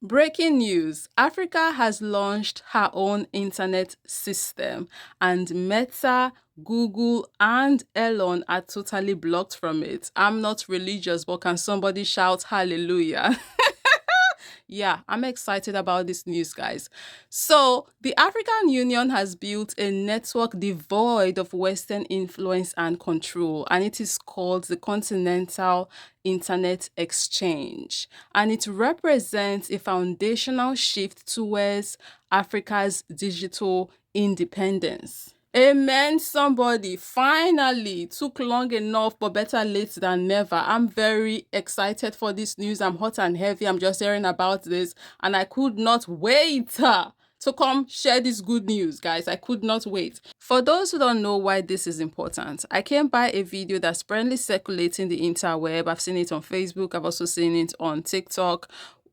Breaking news: Africa has launched her own internet system, and Meta, Google, and Elon are totally blocked from it. I'm not religious, but can somebody shout hallelujah? Yeah, I'm excited about this news, guys. So, the African Union has built a network devoid of Western influence and control, and it is called the Continental Internet Exchange. And it represents a foundational shift towards Africa's digital independence. Amen, somebody. Finally, took long enough, but better late than never. I'm very excited for this news. I'm hot and heavy. I'm just hearing about this, and I could not wait to come share this good news, guys. I could not wait. For those who don't know why this is important, I came by a video that's currently circulating the interweb. I've seen it on Facebook. I've also seen it on TikTok.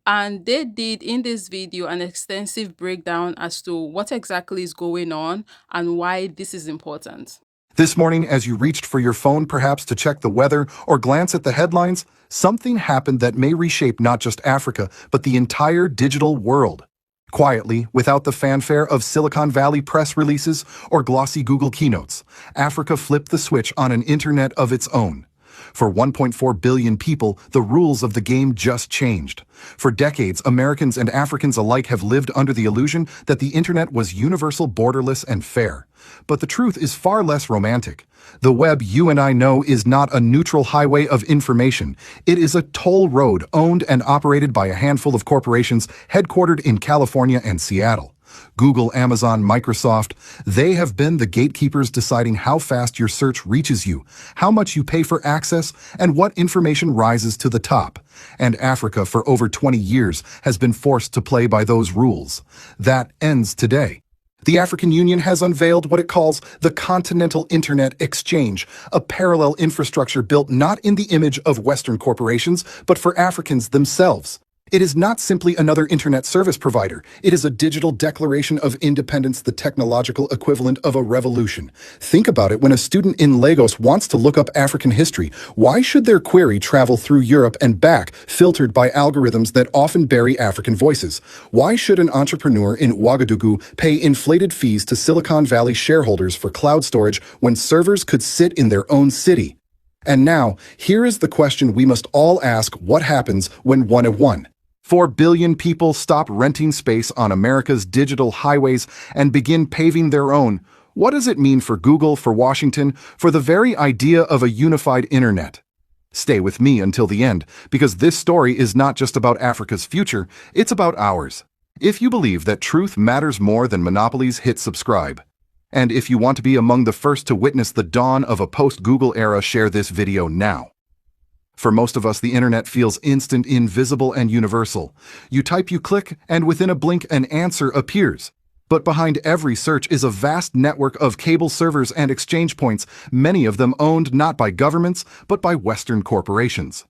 And they did in this video an extensive breakdown as to what exactly is going on and why this is important. This morning, as you reached for your phone perhaps to check the weather or glance at the headlines, something happened that may reshape not just Africa, but the entire digital world. Quietly, without the fanfare of Silicon Valley press releases or glossy Google keynotes, Africa flipped the switch on an internet of its own. For 1.4 billion people, the rules of the game just changed. For decades, Americans and Africans alike have lived under the illusion that the internet was universal, borderless, and fair. But the truth is far less romantic. The web you and I know is not a neutral highway of information. It is a toll road owned and operated by a handful of corporations headquartered in California and Seattle. Google, Amazon, Microsoft, they have been the gatekeepers deciding how fast your search reaches you, how much you pay for access, and what information rises to the top. And Africa, for over 20 years, has been forced to play by those rules. That ends today. The African Union has unveiled what it calls the Continental Internet Exchange, a parallel infrastructure built not in the image of Western corporations, but for Africans themselves. It is not simply another internet service provider. It is a digital declaration of independence, the technological equivalent of a revolution. Think about it: when a student in Lagos wants to look up African history, why should their query travel through Europe and back, filtered by algorithms that often bury African voices? Why should an entrepreneur in Ouagadougou pay inflated fees to Silicon Valley shareholders for cloud storage when servers could sit in their own city? And now, here is the question we must all ask: what happens when 4 billion people stop renting space on America's digital highways and begin paving their own? What does it mean for Google, for Washington, for the very idea of a unified internet? Stay with me until the end, because this story is not just about Africa's future, it's about ours. If you believe that truth matters more than monopolies, hit subscribe. And if you want to be among the first to witness the dawn of a post-Google era, share this video now. For most of us, the internet feels instant, invisible, and universal. You type, you click, and within a blink, an answer appears. But behind every search is a vast network of cable servers and exchange points, many of them owned not by governments, but by Western corporations.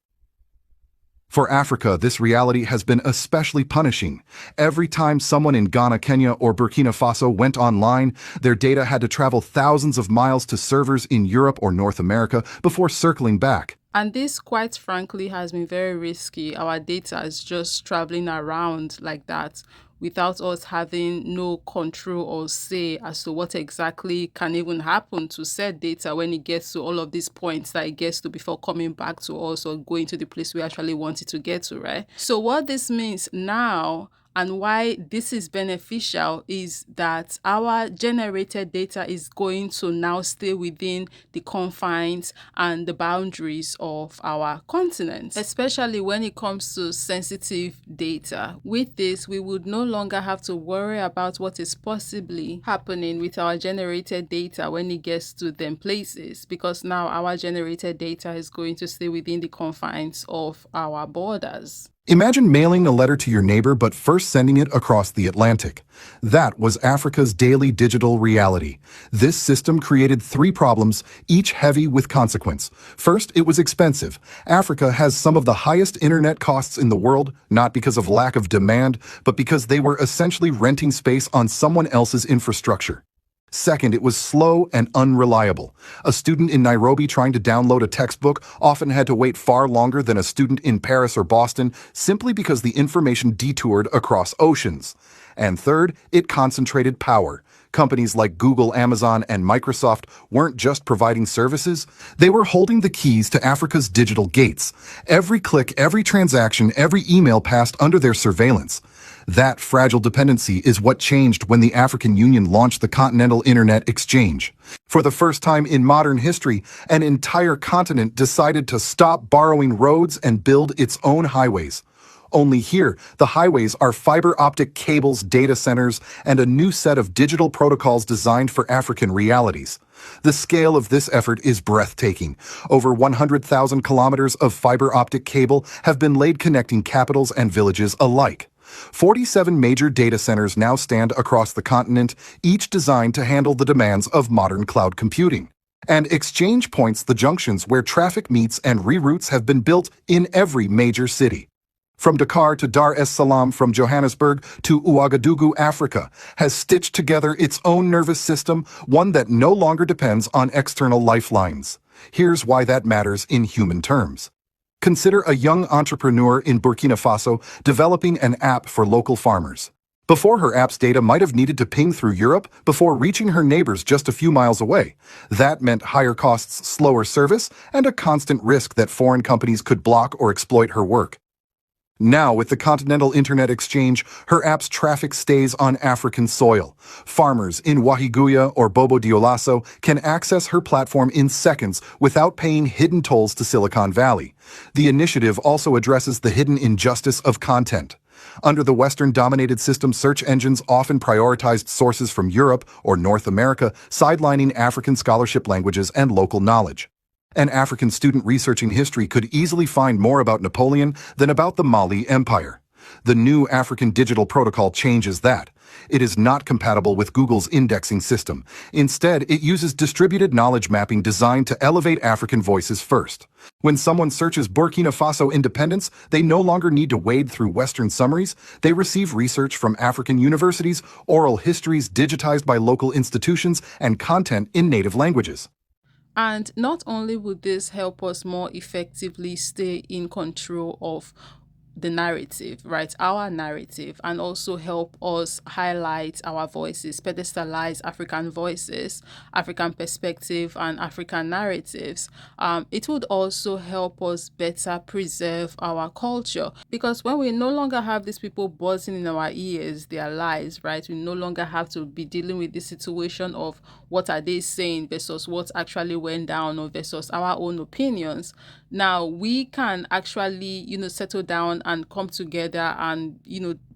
For Africa, this reality has been especially punishing. Every time someone in Ghana, Kenya, or Burkina Faso went online, their data had to travel thousands of miles to servers in Europe or North America before circling back. And this, quite frankly, has been very risky. Our data is just traveling around like that without us having no control or say as to what exactly can even happen to said data when it gets to all of these points that it gets to before coming back to us or going to the place we actually want it to get to, right? So what this means now, and why this is beneficial, is that our generated data is going to now stay within the confines and the boundaries of our continent, especially when it comes to sensitive data. With this, we would no longer have to worry about what is possibly happening with our generated data when it gets to them places, because now our generated data is going to stay within the confines of our borders. Imagine mailing a letter to your neighbor but first sending it across the Atlantic. That was Africa's daily digital reality. This system created 3 problems, each heavy with consequence. First, it was expensive. Africa has some of the highest internet costs in the world, not because of lack of demand, but because they were essentially renting space on someone else's infrastructure. Second, it was slow and unreliable. A student in Nairobi trying to download a textbook often had to wait far longer than a student in Paris or Boston simply because the information detoured across oceans. And third, it concentrated power. Companies like Google, Amazon, and Microsoft weren't just providing services, they were holding the keys to Africa's digital gates. Every click, every transaction, every email passed under their surveillance. That fragile dependency is what changed when the African Union launched the Continental Internet Exchange. For the first time in modern history, an entire continent decided to stop borrowing roads and build its own highways. Only here, the highways are fiber optic cables, data centers, and a new set of digital protocols designed for African realities. The scale of this effort is breathtaking. Over 100,000 kilometers of fiber optic cable have been laid connecting capitals and villages alike. 47 major data centers now stand across the continent, each designed to handle the demands of modern cloud computing. And exchange points, the junctions where traffic meets and reroutes, have been built in every major city. From Dakar to Dar es Salaam, from Johannesburg to Ouagadougou, Africa has stitched together its own nervous system, one that no longer depends on external lifelines. Here's why that matters in human terms. Consider a young entrepreneur in Burkina Faso developing an app for local farmers. Before, her app's data might have needed to ping through Europe before reaching her neighbors just a few miles away. That meant higher costs, slower service, and a constant risk that foreign companies could block or exploit her work. Now, with the Continental Internet Exchange, her app's traffic stays on African soil. Farmers in Wahiguya or Bobo Dioulasso can access her platform in seconds without paying hidden tolls to Silicon Valley. The initiative also addresses the hidden injustice of content. Under the Western-dominated system, search engines often prioritized sources from Europe or North America, sidelining African scholarship, languages, and local knowledge. An African student researching history could easily find more about Napoleon than about the Mali Empire. The new African Digital Protocol changes that. It is not compatible with Google's indexing system. Instead, it uses distributed knowledge mapping designed to elevate African voices first. When someone searches Burkina Faso independence, they no longer need to wade through Western summaries. They receive research from African universities, oral histories digitized by local institutions, and content in native languages. And not only would this help us more effectively stay in control of the narrative, right? Our narrative, and also help us highlight our voices, pedestalize African voices, African perspective, and African narratives. It would also help us better preserve our culture, because when we no longer have these people buzzing in our ears their lies, right? We no longer have to be dealing with this situation of what are they saying versus what actually went down, or versus our own opinions. Now we can actually, settle down and come together and,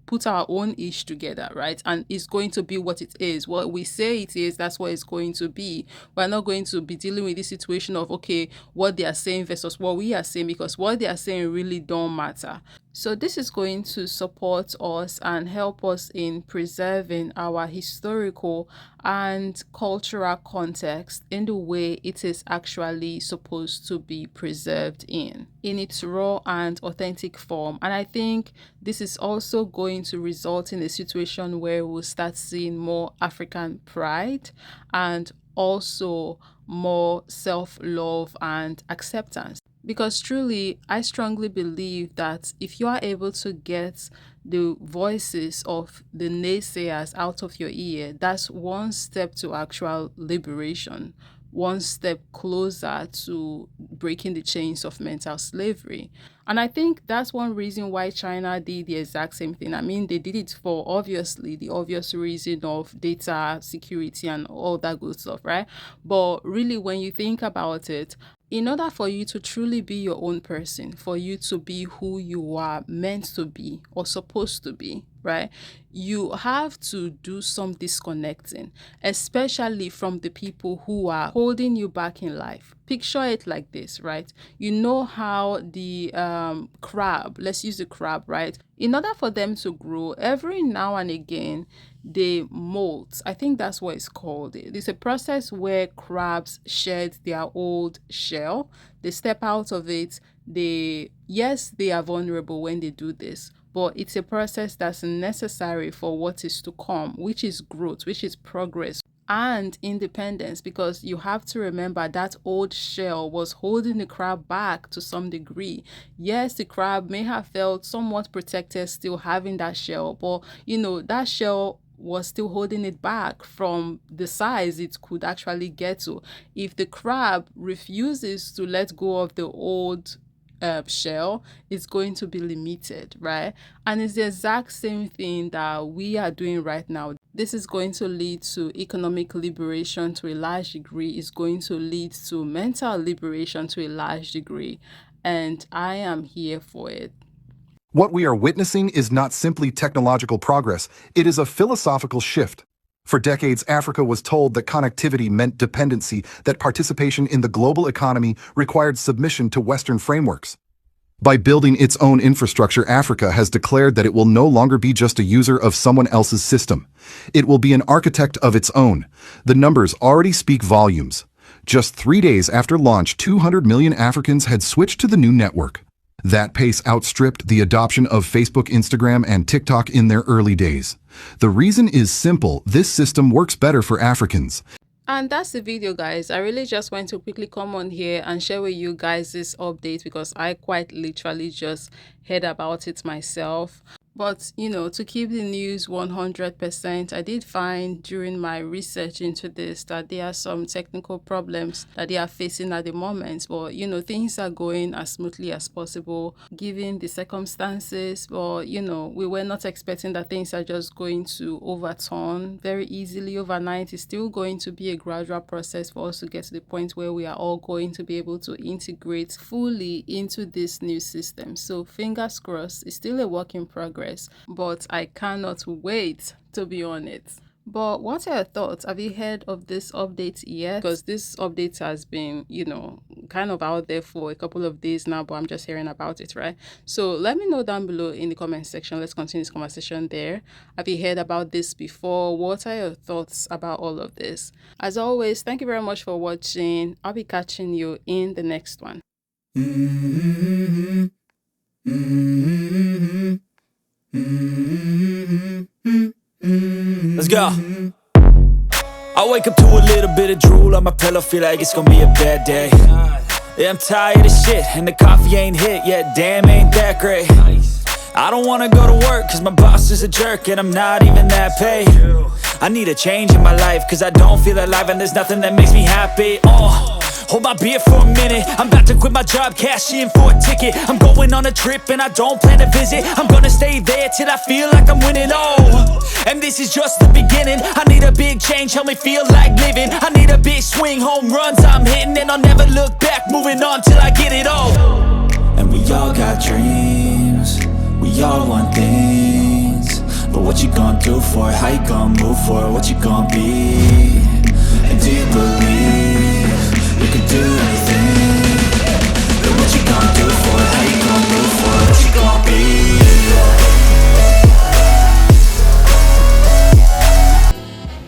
put our own ish together, right? And it's going to be what it is. What we say it is, that's what it's going to be. We're not going to be dealing with this situation of, okay, what they are saying versus what we are saying, because what they are saying really don't matter. So this is going to support us and help us in preserving our historical and cultural context in the way it is actually supposed to be preserved in its raw and authentic form. And I think this is also going to result in a situation where we'll start seeing more African pride and also more self-love and acceptance. Because truly, I strongly believe that if you are able to get the voices of the naysayers out of your ear, that's one step to actual liberation, one step closer to breaking the chains of mental slavery. And I think that's one reason why China did the exact same thing. I mean, they did it for obviously the obvious reason of data security and all that good stuff, right? But really, when you think about it, in order for you to truly be your own person, for you to be who you are meant to be or supposed to be, right? You have to do some disconnecting, especially from the people who are holding you back in life. Picture it like this, right? You know how the crab, let's use the crab, right? In order for them to grow, every now and again, they molt. I think that's what it's called. It's a process where crabs shed their old shell. They step out of it. Yes, they are vulnerable when they do this, but it's a process that's necessary for what is to come, which is growth, which is progress. and independence, because you have to remember that old shell was holding the crab back to some degree. Yes, the crab may have felt somewhat protected still having that shell, but that shell was still holding it back from the size it could actually get to. If the crab refuses to let go of the old shell, is going to be limited, right? And it's the exact same thing that we are doing right now. This is going to lead to economic liberation to a large degree. It's going to lead to mental liberation to a large degree. And I am here for it. What we are witnessing is not simply technological progress, it is a philosophical shift. For decades, Africa was told that connectivity meant dependency, that participation in the global economy required submission to Western frameworks. By building its own infrastructure, Africa has declared that it will no longer be just a user of someone else's system. It will be an architect of its own. The numbers already speak volumes. Just 3 days after launch, 200 million Africans had switched to the new network. That pace outstripped the adoption of Facebook, Instagram, and TikTok in their early days. The reason is simple: this system works better for Africans. And that's the video, guys. I really just want to quickly come on here and share with you guys this update because I quite literally just heard about it myself. But, to keep the news 100%, I did find during my research into this that there are some technical problems that they are facing at the moment. But, things are going as smoothly as possible given the circumstances. But, we were not expecting that things are just going to overturn very easily overnight. It's still going to be a gradual process for us to get to the point where we are all going to be able to integrate fully into this new system. So fingers crossed, it's still a work in progress. But I cannot wait to be on it. But what are your thoughts? Have you heard of this update yet? Because this update has been, kind of out there for a couple of days now, but I'm just hearing about it, right? So let me know down below in the comment section. Let's continue this conversation there. Have you heard about this before? What are your thoughts about all of this? As always, thank you very much for watching. I'll be catching you in the next one. Let's go. I wake up to a little bit of drool on my pillow, feel like it's gonna be a bad day. Yeah, I'm tired of shit, and the coffee ain't hit yet, damn, ain't that great. I don't wanna go to work, cause my boss is a jerk, and I'm not even that paid. I need a change in my life, cause I don't feel alive, and there's nothing that makes me happy. Hold my beer for a minute, I'm about to quit my job, cash in for a ticket. I'm going on a trip and I don't plan to visit. I'm gonna stay there till I feel like I'm winning, and this is just the beginning. I need a big change, help me feel like living. I need a big swing, home runs I'm hitting, and I'll never look back, moving on till I get it all. And we all got dreams, we all want things, but what you gonna do for it? How you gonna move for it? What you gonna be?